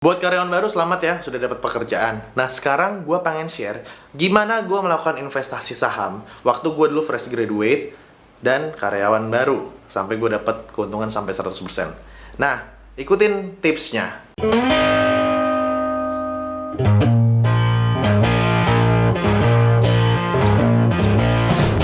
Buat karyawan baru, selamat ya, sudah dapat pekerjaan. Nah, sekarang gue pengen share gimana gue melakukan investasi saham waktu gue dulu fresh graduate dan karyawan baru, sampai gue dapat keuntungan sampai 100%. Nah, ikutin tipsnya.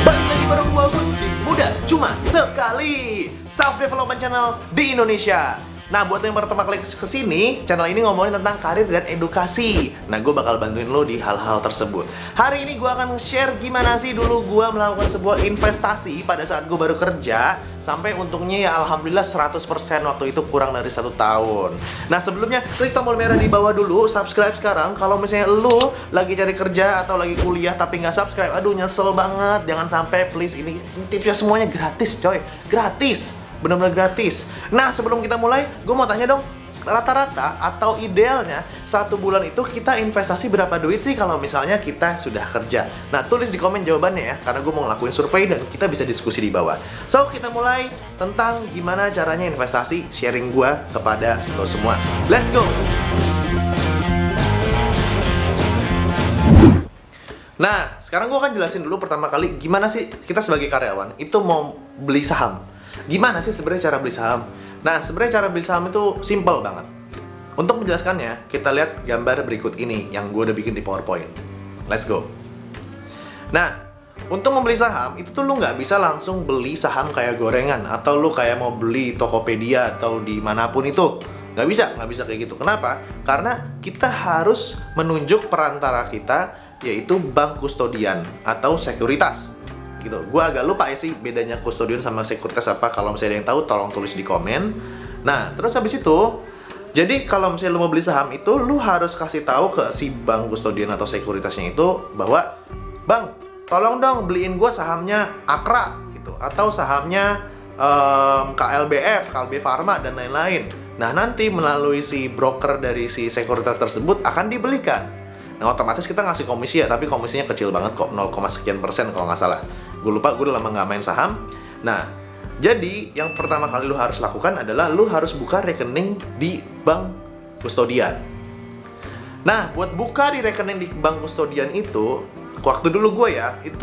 Balik lagi bareng gue, di Muda Cuma Sekali, self development channel di Indonesia. Nah, buat yang pertama kali kesini, channel ini ngomongin tentang karir dan edukasi. Nah, gue bakal bantuin lo di hal-hal tersebut. Hari ini gue akan share gimana sih dulu gue melakukan sebuah investasi pada saat gue baru kerja, sampai untungnya ya alhamdulillah 100% waktu itu kurang dari 1 tahun. Nah, sebelumnya klik tombol merah di bawah dulu, subscribe sekarang. Kalau misalnya lo lagi cari kerja atau lagi kuliah tapi nggak subscribe, aduh nyesel banget. Jangan sampai, please, ini tipsnya semuanya gratis coy, gratis. Benar-benar gratis. Nah, sebelum kita mulai, gue mau tanya dong, rata-rata atau idealnya 1 bulan itu kita investasi berapa duit sih kalau misalnya kita sudah kerja? Nah, tulis di komen jawabannya ya, karena gue mau ngelakuin survei dan kita bisa diskusi di bawah. So, kita mulai tentang gimana caranya investasi, sharing gue kepada lo semua. Let's go! Nah, sekarang gue akan jelasin dulu pertama kali gimana sih kita sebagai karyawan itu mau beli saham. Gimana sih sebenarnya cara beli saham? Nah, sebenarnya cara beli saham itu simple banget. Untuk menjelaskannya, kita lihat gambar berikut ini yang gue udah bikin di PowerPoint. Let's go. Nah, untuk membeli saham, itu tuh lu nggak bisa langsung beli saham kayak gorengan, atau lu kayak mau beli Tokopedia atau dimanapun itu. Nggak bisa kayak gitu. Kenapa? Karena kita harus menunjuk perantara kita, yaitu bank kustodian atau sekuritas. Gitu. Gue agak lupa ya sih bedanya kustodian sama sekuritas apa. Kalau misalnya ada yang tahu, tolong tulis di komen. Nah, terus habis itu, jadi kalau misalnya lu mau beli saham itu, lu harus kasih tahu ke si bank kustodian atau sekuritasnya itu bahwa, bang, tolong dong beliin gue sahamnya Akra gitu, atau sahamnya KLBF, KLB Pharma dan lain-lain. Nah, nanti melalui si broker dari si sekuritas tersebut akan dibelikan. Nah, otomatis kita ngasih komisi ya, tapi komisinya kecil banget kok, 0, sekian persen kalau nggak salah. Gue lupa, gue udah lama nggak main saham. Nah, jadi yang pertama kali lu harus lakukan adalah lu harus buka rekening di bank kustodian. Nah, buat buka di rekening di bank kustodian itu, waktu dulu gue ya, itu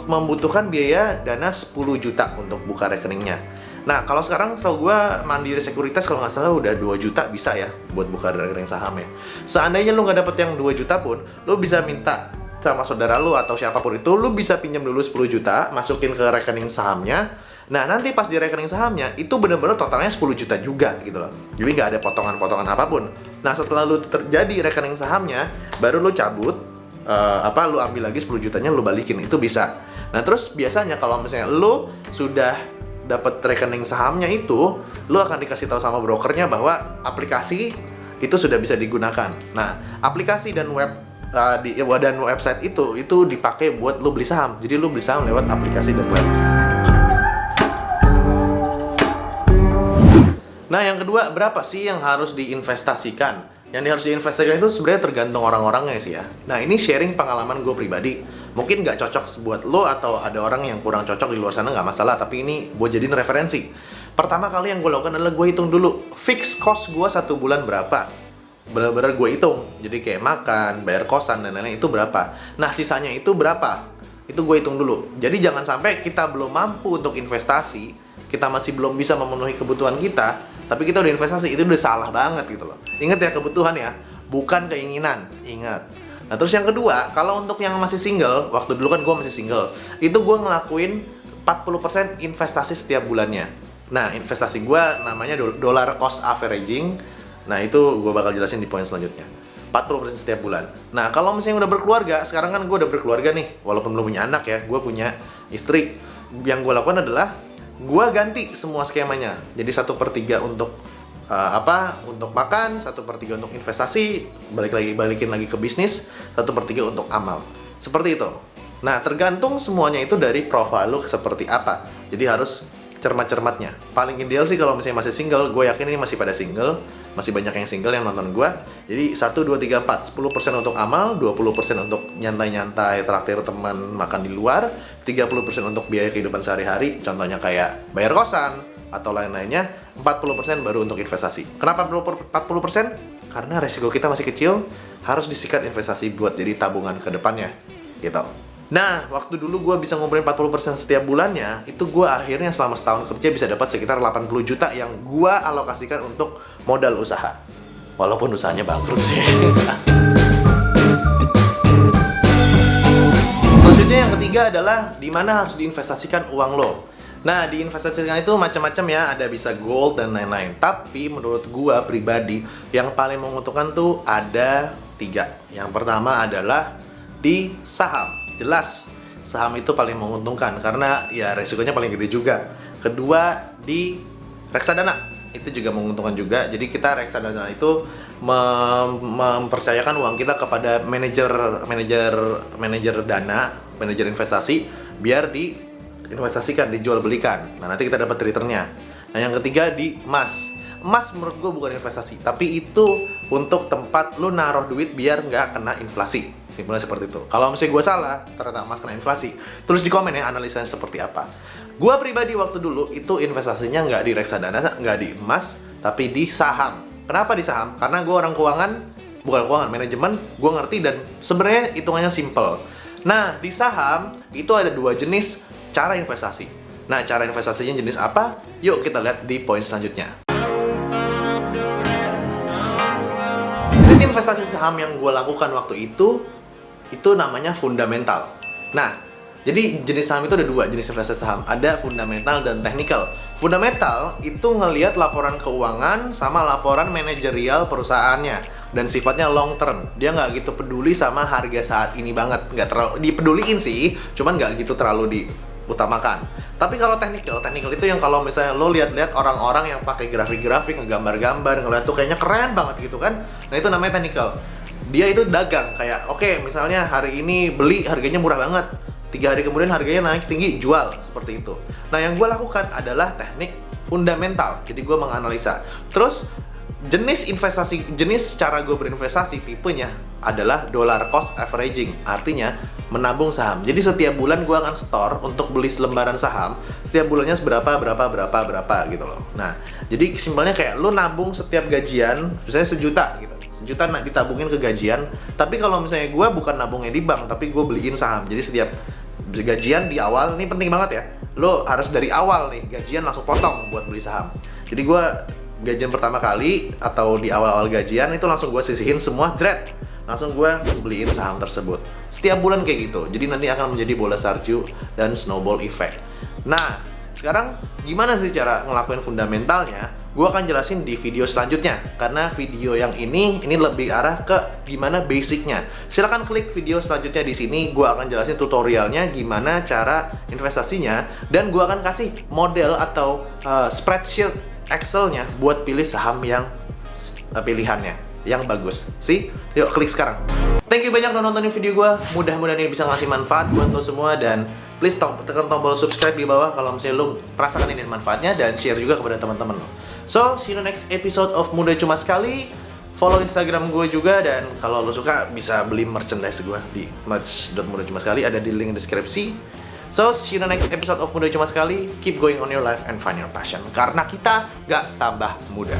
membutuhkan biaya dana 10 juta untuk buka rekeningnya. Nah, kalau sekarang setahu gue Mandiri Sekuritas kalau nggak salah udah 2 juta bisa ya buat buka rekening sahamnya. Seandainya lu nggak dapet yang 2 juta pun, lu bisa minta sama saudara lu atau siapapun itu, lu bisa pinjam dulu 10 juta, masukin ke rekening sahamnya. Nah, nanti pas di rekening sahamnya, itu bener-bener totalnya 10 juta juga gitu loh. Jadi nggak ada potongan-potongan apapun. Nah, setelah lu terjadi rekening sahamnya, baru lu cabut, lu ambil lagi 10 jutanya, lu balikin, itu bisa. Nah, terus biasanya kalau misalnya lu sudah dapat rekening sahamnya itu, lu akan dikasih tahu sama brokernya bahwa aplikasi itu sudah bisa digunakan. Nah, aplikasi dan website itu dipakai buat lu beli saham. Jadi lu beli saham lewat aplikasi dan web. Nah, yang kedua, berapa sih yang harus diinvestasikan? Yang harus diinvestasikan itu sebenarnya tergantung orang-orangnya sih ya. Nah, ini sharing pengalaman gue pribadi. Mungkin nggak cocok buat lo atau ada orang yang kurang cocok di luar sana, nggak masalah. Tapi ini gue jadiin referensi. Pertama kali yang gue lakukan adalah gue hitung dulu fix cost gue 1 bulan berapa. Bener-bener gue hitung. Jadi kayak makan, bayar kosan dan lain-lain itu berapa. Nah, sisanya itu berapa? Itu gue hitung dulu. Jadi jangan sampai kita belum mampu untuk investasi, kita masih belum bisa memenuhi kebutuhan kita, tapi kita udah investasi, itu udah salah banget gitu loh. Ingat ya, kebutuhan ya, bukan keinginan. Ingat. Nah, terus yang kedua, kalau untuk yang masih single, waktu dulu kan gue masih single, itu gue ngelakuin 40% investasi setiap bulannya. Nah, investasi gue namanya dollar cost averaging. Nah, itu gue bakal jelasin di poin selanjutnya. 40% setiap bulan. Nah, kalau misalnya udah berkeluarga, sekarang kan gue udah berkeluarga nih, walaupun belum punya anak ya, gue punya istri. Yang gue lakukan adalah, gue ganti semua skemanya. Jadi 1/3 untuk untuk makan, 1/3 untuk investasi, balikin lagi ke bisnis, 1/3 untuk amal. Seperti itu. Nah, tergantung semuanya itu dari profil lu seperti apa. Jadi harus cermat-cermatnya. Paling ideal sih kalau misalnya masih single, gue yakin ini masih pada single, masih banyak yang single yang nonton gue. Jadi 1, 2, 3, 4, 10% untuk amal, 20% untuk nyantai-nyantai, traktir teman, makan di luar, 30% untuk biaya kehidupan sehari-hari, contohnya kayak bayar kosan, atau lain-lainnya, 40% baru untuk investasi. Kenapa 40%? Karena resiko kita masih kecil, harus disikat investasi buat jadi tabungan ke depannya, gitu. Nah, waktu dulu gue bisa ngumpulin 40% setiap bulannya, itu gue akhirnya selama setahun kerja bisa dapat sekitar 80 juta yang gue alokasikan untuk modal usaha. Walaupun usahanya bangkrut sih. Selanjutnya yang ketiga adalah di mana harus diinvestasikan uang lo. Nah, diinvestasikan itu macam-macam ya, ada bisa gold dan lain-lain. Tapi menurut gue pribadi, yang paling menguntungkan tuh ada 3. Yang pertama adalah di saham. Jelas, saham itu paling menguntungkan karena ya resikonya paling gede juga. Kedua, di reksadana. Itu juga menguntungkan juga. Jadi kita reksadana itu mempercayakan uang kita kepada manajer dana, manajer investasi biar diinvestasikan, dijual belikan. Nah, nanti kita dapat returnnya. Nah, yang ketiga di emas. Emas menurut gue bukan investasi, tapi itu untuk tempat lu naruh duit biar nggak kena inflasi. Simpelnya seperti itu. Kalau misalnya gue salah, ternyata emas kena inflasi, tulis di komen ya analisanya seperti apa. Gue pribadi waktu dulu itu investasinya nggak di reksadana, nggak di emas, tapi di saham. Kenapa di saham? Karena gue orang keuangan, bukan keuangan, manajemen, gue ngerti dan sebenarnya hitungannya simple. Nah, di saham itu ada 2 jenis cara investasi. Nah, cara investasinya jenis apa? Yuk kita lihat di poin selanjutnya. Jenis investasi saham yang gue lakukan waktu itu namanya fundamental. Nah, jadi jenis saham itu ada 2 jenis investasi saham. Ada fundamental dan technical. Fundamental itu ngelihat laporan keuangan sama laporan manajerial perusahaannya dan sifatnya long term. Dia nggak gitu peduli sama harga saat ini banget. Nggak terlalu dipeduliin sih, cuman nggak gitu terlalu diutamakan. Tapi kalau technical itu yang kalau misalnya lo lihat-lihat orang-orang yang pakai grafik-grafik, ngegambar-gambar, ngeliat tuh kayaknya keren banget gitu kan. Nah, itu namanya technical. Dia itu dagang, kayak oke, misalnya hari ini beli harganya murah banget, 3 hari kemudian harganya naik tinggi, jual, seperti itu. Nah, yang gue lakukan adalah teknik fundamental. Jadi gue menganalisa. Terus jenis cara gue berinvestasi tipenya adalah dollar cost averaging, artinya menabung saham. Jadi setiap bulan gue akan store untuk beli selembaran saham, setiap bulannya berapa gitu loh. Nah, jadi simpelnya kayak lo nabung setiap gajian, misalnya sejuta gitu. Sejuta ditabungin ke gajian, tapi kalau misalnya gue bukan nabungnya di bank, tapi gue beliin saham. Jadi setiap gajian di awal, ini penting banget ya, lo harus dari awal nih, gajian langsung potong buat beli saham. Jadi gue gajian pertama kali atau di awal-awal gajian itu langsung gue sisihin semua, jret, langsung gue beliin saham tersebut. Setiap bulan kayak gitu, jadi nanti akan menjadi bola salju dan snowball effect. Nah, sekarang gimana sih cara ngelakuin fundamentalnya? Gue akan jelasin di video selanjutnya, karena video yang ini lebih arah ke gimana basicnya. Silahkan klik video selanjutnya di sini. Gue akan jelasin tutorialnya gimana cara investasinya, dan gue akan kasih model atau spreadsheet Excel-nya buat pilih saham yang pilihannya yang bagus. Yuk klik sekarang. Thank you banyak udah nontonin video gue. Mudah-mudahan ini bisa ngasih manfaat buat lo semua, dan please tekan tombol subscribe di bawah kalau misalnya lo merasakan ini manfaatnya, dan share juga kepada teman-teman lo. So, see you in the next episode of Muda Cuma Sekali. Follow Instagram gue juga, dan kalau lo suka bisa beli merchandise gue di merch.mudacumasekali, ada di link deskripsi. So, see you in the next episode of Muda Cuma Sekali. Keep going on your life and find your passion, karena kita gak tambah muda.